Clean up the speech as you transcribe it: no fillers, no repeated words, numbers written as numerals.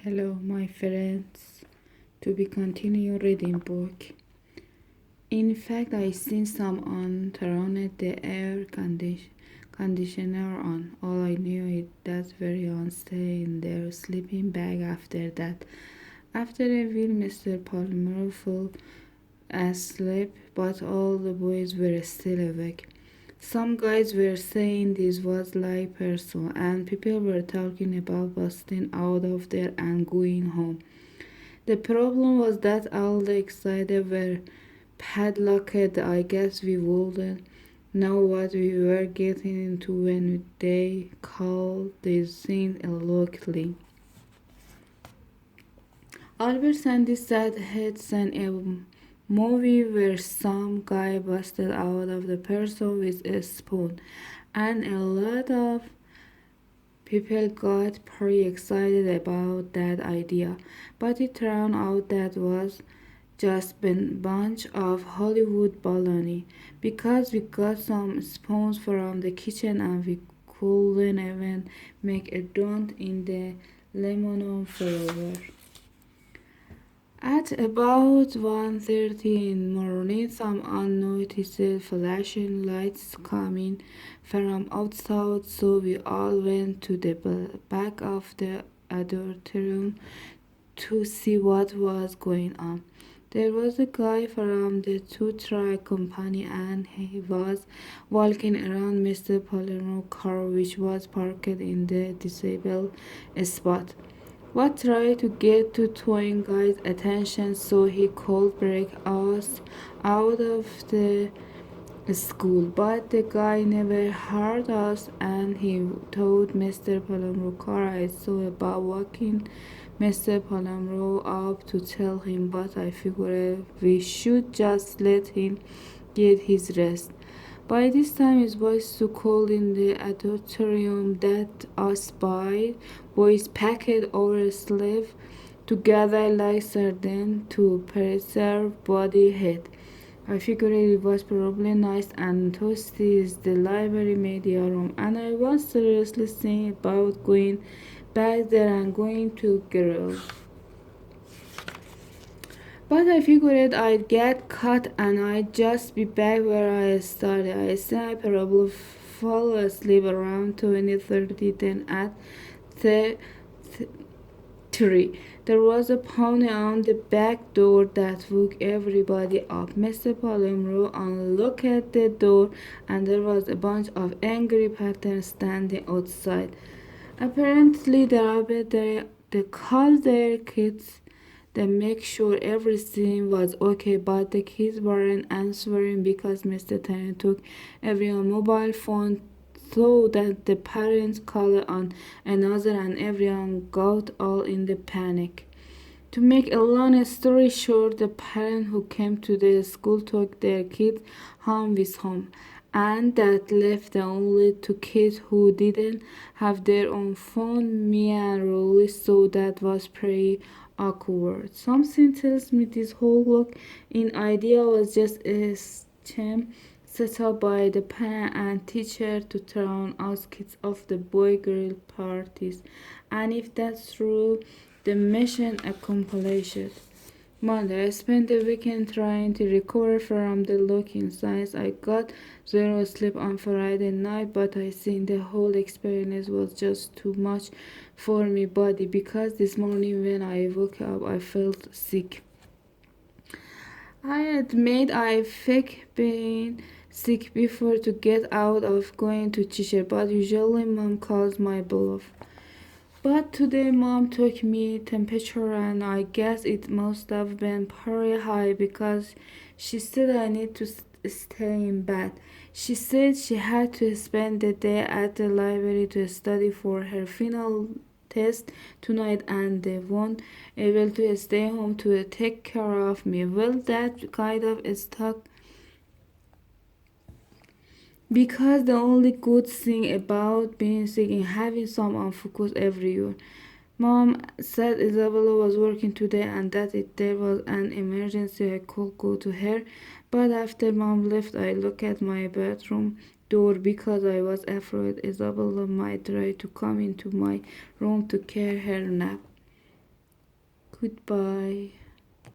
Hello, my friends. To be continue reading book. In fact, I seen someone turn the conditioner on. All I knew is that everyone stay in their sleeping bag after that. After a while, Mr. Palmer fell asleep, but all the boys were still awake. Some guys were saying this was like personal, and people were talking about busting out of there and going home. The problem was that all the excited were padlocked. I guess we wouldn't know what we were getting into when they called this thing a locally. Albert Sandy said he'd seen a movie where some guy busted out of the person with a spoon, and a lot of people got pretty excited about that idea, but it turned out that was just been bunch of Hollywood baloney because we got some spoons from the kitchen and we couldn't even make a dent in the lemon flour. At about 1:30 in the morning, some unnoticed flashing lights coming from outside, so we all went to the back of the auditorium to see what was going on. There was a guy from the two-track company and he was walking around Mr. Palermo's car which was parked in the disabled spot. What tried to get to twin guy's attention so he could break us out of the school, but the guy never heard us and he told Mr. Palomro car I saw about walking Mr. Palomro up to tell him, but I figured we should just let him get his rest. By this time it was so cold in the auditorium that us boys packed our sleeves together like sardines to preserve body heat. I figured it was probably nice and toasty as the library media room, and I was seriously thinking about going back there and going to girls. But I figured I'd get caught and I'd just be back where I started. I said I probably fall asleep around 20:30. Then at the 3. There was a pounding on the back door that woke everybody up. Mr. Palomro unlocked the door and there was a bunch of angry patterns standing outside. Apparently they called their kids to make sure everything was okay, but the kids weren't answering because Mr. Tanner took everyone's mobile phone so that the parents called on another and everyone got all in the panic. To make a long story short, the parent who came to the school took their kids home with home, and that left the only two kids who didn't have their own phone, me and Rolly, so that was pretty awkward. Something tells me this whole look-in idea was just a scheme set up by the parent and teacher to turn us kids off the boy-girl parties. And if that's true, the mission accomplished. Monday, I spent the weekend trying to recover from the lock-in signs. I got zero sleep on Friday night, but I think the whole experience was just too much for my body because this morning when I woke up, I felt sick. I admit I fake being sick before to get out of going to teacher, but usually mom calls my bluff. But today mom took me temperature and I guess it must have been pretty high because she said I need to stay in bed. She said she had to spend the day at the library to study for her final test tonight and they won't able to stay home to take care of me. Well, that kind of stuck because the only good thing about being sick is having someone focus everywhere. Mom said Isabella was working today and that if there was an emergency I could go to her. But after mom left, I looked at my bedroom door because I was afraid Isabella might try to come into my room to care her nap. Goodbye.